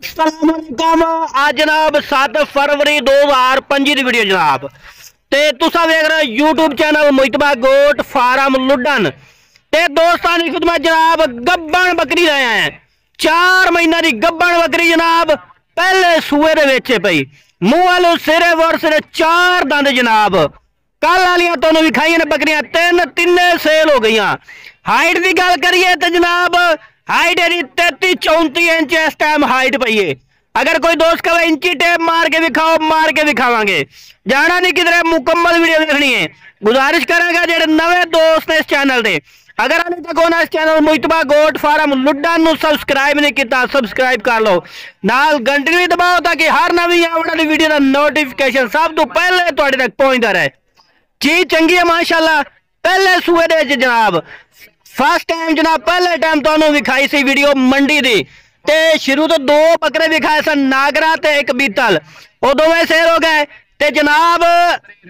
अस्सलामुअलैकुम। आज जनाब 7 फरवरी 2025 की वीडियो जनाब ते तुसा वेख रहे हो यूट्यूब चैनल मुइतबा गोट फार्म लुडन ते दोस्तां दी खिदमत जनाब गब्बन बकरी लाए हैं। 4 महीना की गब्बन बकरी जनाब पहले सूए दे विच पई मुंह वालों सिरे वर सिरे 4 दंद जनाब। कल वालियां तुहानूं विखाईयां ने बकरियां तिन्ने सेल हो गई। हाइट की गल करिए तो जनाब हाइट है 33-34 इंच इस टाइम हाइट पई है। अगर कोई दोस्त कहे इंची टेप मार के दिखाओ, मार के दिखावांगे। जाना नहीं किधर, मुकम्मल वीडियो देखनी है। गुजारिश करेंगे जेडे नवे दोस्त ने इस चैनल दे, अगर अभी तक होना इस चैनल मुइतबा गोट फार्म लुडन नूं सबसक्राइब नहीं किया, सबसक्राइब कर लो, नाल घंटी भी दबाओ ताकि हर नवी आने वाली वीडियो का नोटिफिकेशन सब तो पहले तुहाडे तक पहुंचता रहे। चीज चंगी है माशाल्लाह। पहले सूए दे विच जनाब फर्स्ट टाइम जनाब पहले टाइम तुहानूं विखाई सी वीडियो मंडी दी ते शुरू तो 2 बकरे विखाए सन, नागरा ते एक बीतल, वो दोवें सेल हो गए ते जनाब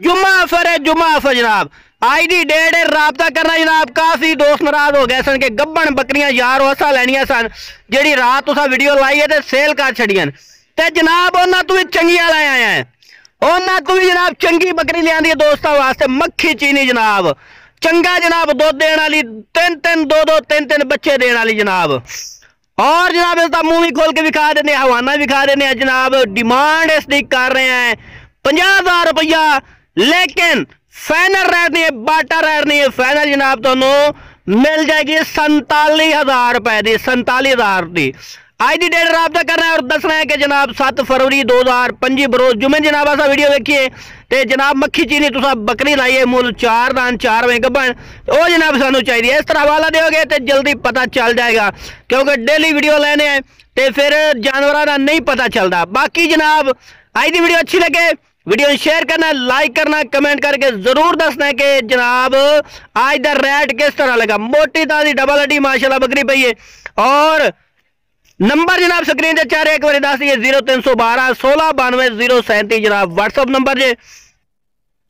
जुम्मा अफर जनाब आज दी डेट है राबता करना जनाब। काफी दोस्त नाराज हो गए सन कि गब्बन बकरियां यार असा लैनियां सन जेड़ी रात तुसा वीडियो लाई है ते सेल कर छड़ियन ते जनाब उन्हां तों भी चंगियां लै आए हैं। उन्हां तों भी जनाब चंगी बकरी लियांदी है दोस्तां वास्ते, मक्खी चीनी जनाब चंगा जनाब, दुध देने वाली 3-3 बच्चे देने वाली जनाब। और जनाब इसका मुंह भी खोल के दिखा देने, हवाना भी दिखा देने जनाब। डिमांड इसकी कर रहे हैं 50,000 रुपया, लेकिन फाइनल रेट नहीं है, बाटा रेट नहीं है। फाइनल जनाब तुहानूं मिल जाएगी 47,000 रुपए की, 47,000 की। आज की डेट राबता करना है और दसना है कि जनाब 7 फरवरी 2025 बरोज जुमे जनाब असा वीडियो देखिए ते जनाब मक्खी चीनी तुसा बकरी लाई है मुल 4 दान 4 वे गब्बन वो जनाब सानू चाहिए। इस तरह हवाला दोगे तो जल्दी पता चल जाएगा, क्योंकि डेली वीडियो लेने हैं तो फिर जानवरों का नहीं पता चलता। बाकी जनाब आज की वीडियो अच्छी लगे वीडियो शेयर करना, लाइक करना, कमेंट करके जरूर दसना है कि जनाब आज का रेट किस तरह लगा। मोटी ताजी डबल हड्डी माशाल्लाह बकरी पई है। और नंबर जनाब स्क्रीन से चार एक बार दस दिए 0312 16 92 037 जनाब व्हाट्सअप नंबर जे,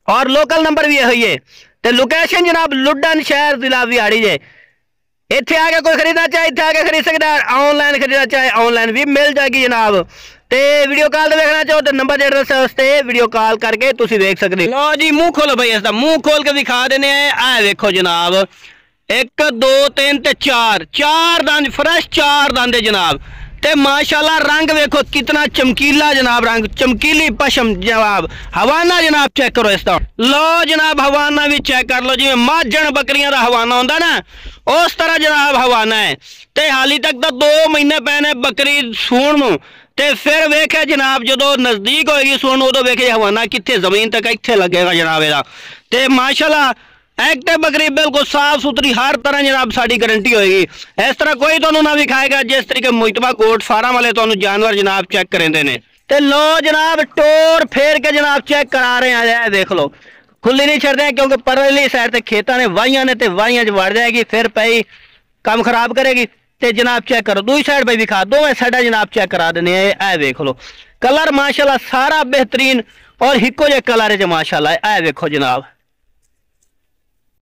और लोकल नंबर भी यही है। तो लोकेशन जनाब लुडन शहर जिला विहाड़ी जे। इतने आके कोई खरीदना चाहे इतने आके खरीद सकता है, ऑनलाइन खरीदना चाहे ऑनलाइन भी मिल जाएगी जनाब। ते वीडियो कॉल देखना चाहो तो नंबर जेडे वीडियो कॉल करके तुम देख सकते। लो जी मुंह खोलो भाई, इसका मुंह खोल के दिखा देने आ देखो जनाब 1 2 3 ते 4 दंद फ्रेश 4 दंद जनाब। ते माशाल्लाह रंग देखो कितना चमकीला जनाब, रंग चमकीली पशम जनाब। हवाना जनाब चेक करो इसका, लो जनाब हवाना भी चेक कर लो, जिवें माजन बकरियां दा हवाना होंदा ना उस तरह जनाब हवाना है। ते हाली तक तो 2 महीने पैने बकरी सूण नूं ते फिर वेखे जनाब जो नजदीक होएगी सूण उदों वेखे हवाना कित्थे जमीन तक इत्थे लगेगा जनाब इहदा। ते माशाल्लाह एक्टिव बकरी बिल्कुल साफ सुथरी हर तरह जनाब साड़ी गारंटी होगी। इस तरह कोई तुहानूं ना विखाएगा जिस तरीके मुइतबा गोट फार्म वाले तुहानूं जानवर जनाब चेक करेंदे ने। ते लो जनाब टोर फेर के जनाब चेक करा रहे हैं, देख लो खुली नहीं छड़दे क्योंकि परली साइड ते खेतां ने वाहियां ने ते वाहियां च वड़ जाएगी फिर पई काम खराब करेगी। ते जनाब चेक करो दूसरी साइड पे दिखा, दोवें साइडा जनाब चेक करा देने ए देख लो। कलर माशाल्लाह सारा बेहतरीन और हिक्को जे कलर है माशाल्लाह ए देखो जनाब।